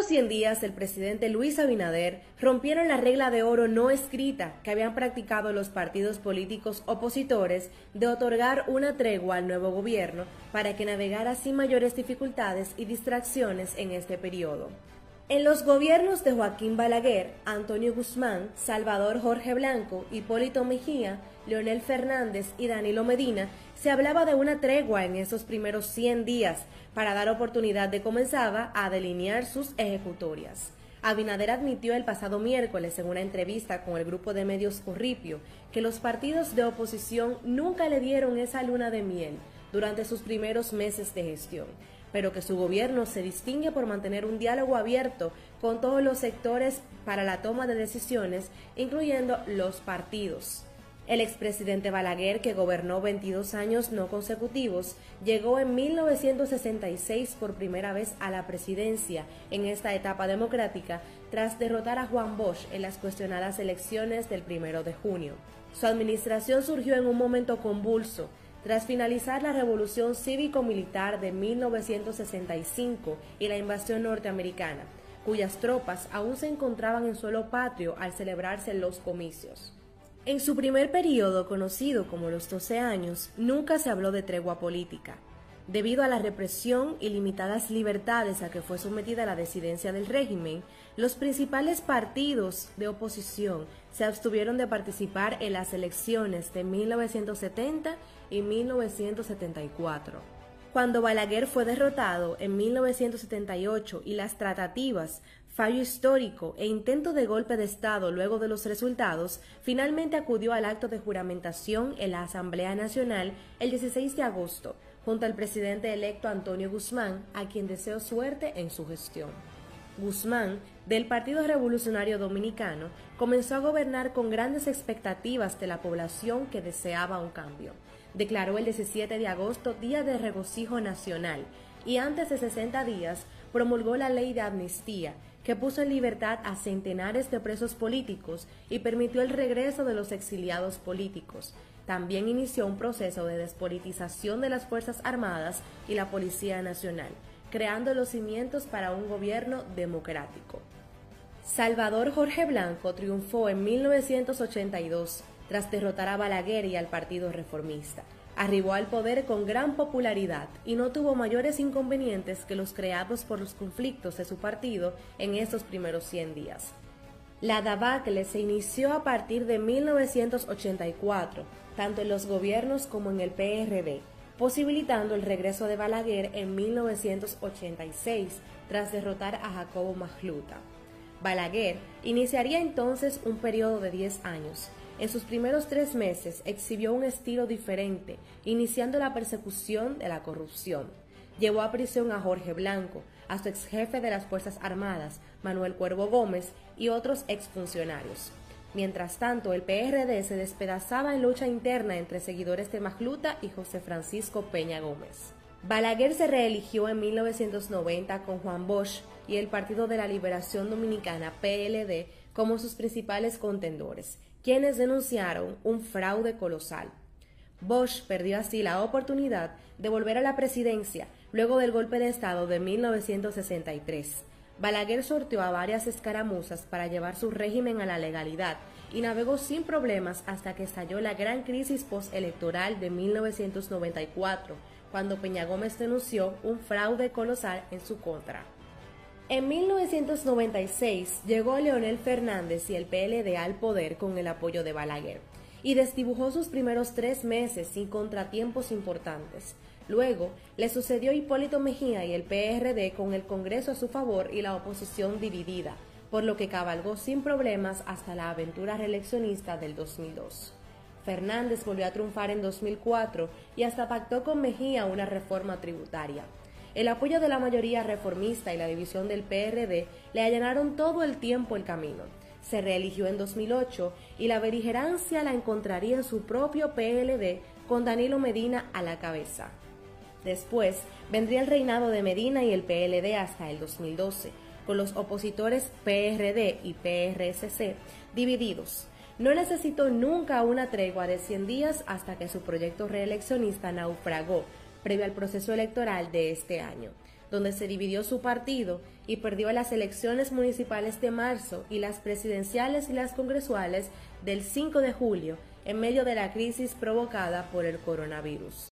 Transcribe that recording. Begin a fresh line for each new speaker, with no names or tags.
primeros 100 días del presidente Luis Abinader rompieron la regla de oro no escrita que habían practicado los partidos políticos opositores de otorgar una tregua al nuevo gobierno para que navegara sin mayores dificultades y distracciones en este periodo. En los gobiernos de Joaquín Balaguer, Antonio Guzmán, Salvador Jorge Blanco, Hipólito Mejía, Leonel Fernández y Danilo Medina, se hablaba de una tregua en esos primeros 100 días para dar oportunidad de comenzar a delinear sus ejecutorias. Abinader admitió el pasado miércoles en una entrevista con el grupo de medios Corripio que los partidos de oposición nunca le dieron esa luna de miel durante sus primeros meses de gestión, pero que su gobierno se distingue por mantener un diálogo abierto con todos los sectores para la toma de decisiones, incluyendo los partidos. El expresidente Balaguer, que gobernó 22 años no consecutivos, llegó en 1966 por primera vez a la presidencia en esta etapa democrática tras derrotar a Juan Bosch en las cuestionadas elecciones del 1 de junio. Su administración surgió en un momento convulso, tras finalizar la Revolución Cívico-Militar de 1965 y la invasión norteamericana, cuyas tropas aún se encontraban en suelo patrio al celebrarse los comicios. En su primer periodo, conocido como los 12 años, nunca se habló de tregua política. Debido a la represión y limitadas libertades a que fue sometida la disidencia del régimen, los principales partidos de oposición se abstuvieron de participar en las elecciones de 1970 y 1974. Cuando Balaguer fue derrotado en 1978 y las tratativas, fallo histórico e intento de golpe de Estado luego de los resultados, finalmente acudió al acto de juramentación en la Asamblea Nacional el 16 de agosto, junto al presidente electo Antonio Guzmán, a quien deseó suerte en su gestión. Guzmán, del Partido Revolucionario Dominicano, comenzó a gobernar con grandes expectativas de la población que deseaba un cambio. Declaró el 17 de agosto Día de Regocijo Nacional y antes de 60 días promulgó la ley de amnistía, que puso en libertad a centenares de presos políticos y permitió el regreso de los exiliados políticos. También inició un proceso de despolitización de las Fuerzas Armadas y la Policía Nacional, creando los cimientos para un gobierno democrático. Salvador Jorge Blanco triunfó en 1982 tras derrotar a Balaguer y al Partido Reformista. Arribó al poder con gran popularidad y no tuvo mayores inconvenientes que los creados por los conflictos de su partido en estos primeros 100 días. La debacle se inició a partir de 1984, tanto en los gobiernos como en el PRD, posibilitando el regreso de Balaguer en 1986 tras derrotar a Jacobo Magluta. Balaguer iniciaría entonces un periodo de 10 años. En sus primeros 3 meses exhibió un estilo diferente, iniciando la persecución de la corrupción. Llevó a prisión a Jorge Blanco, a su exjefe de las Fuerzas Armadas, Manuel Cuervo Gómez, y otros exfuncionarios. Mientras tanto, el PRD se despedazaba en lucha interna entre seguidores de Magluta y José Francisco Peña Gómez. Balaguer se reeligió en 1990 con Juan Bosch y el Partido de la Liberación Dominicana, PLD, como sus principales contendores, quienes denunciaron un fraude colosal. Bosch perdió así la oportunidad de volver a la presidencia luego del golpe de Estado de 1963. Balaguer sorteó a varias escaramuzas para llevar su régimen a la legalidad y navegó sin problemas hasta que estalló la gran crisis postelectoral de 1994, cuando Peña Gómez denunció un fraude colosal en su contra. En 1996 llegó Leonel Fernández y el PLD al poder con el apoyo de Balaguer y desdibujó sus primeros 3 meses sin contratiempos importantes. Luego le sucedió Hipólito Mejía y el PRD con el Congreso a su favor y la oposición dividida, por lo que cabalgó sin problemas hasta la aventura reeleccionista del 2002. Fernández volvió a triunfar en 2004 y hasta pactó con Mejía una reforma tributaria. El apoyo de la mayoría reformista y la división del PRD le allanaron todo el tiempo el camino. Se reeligió en 2008 y la beligerancia la encontraría en su propio PLD con Danilo Medina a la cabeza. Después vendría el reinado de Medina y el PLD hasta el 2012, con los opositores PRD y PRSC divididos. No necesitó nunca una tregua de 100 días hasta que su proyecto reeleccionista naufragó, previo al proceso electoral de este año. donde se dividió su partido y perdió las elecciones municipales de marzo y las presidenciales y las congresuales del 5 de julio en medio de la crisis provocada por el coronavirus.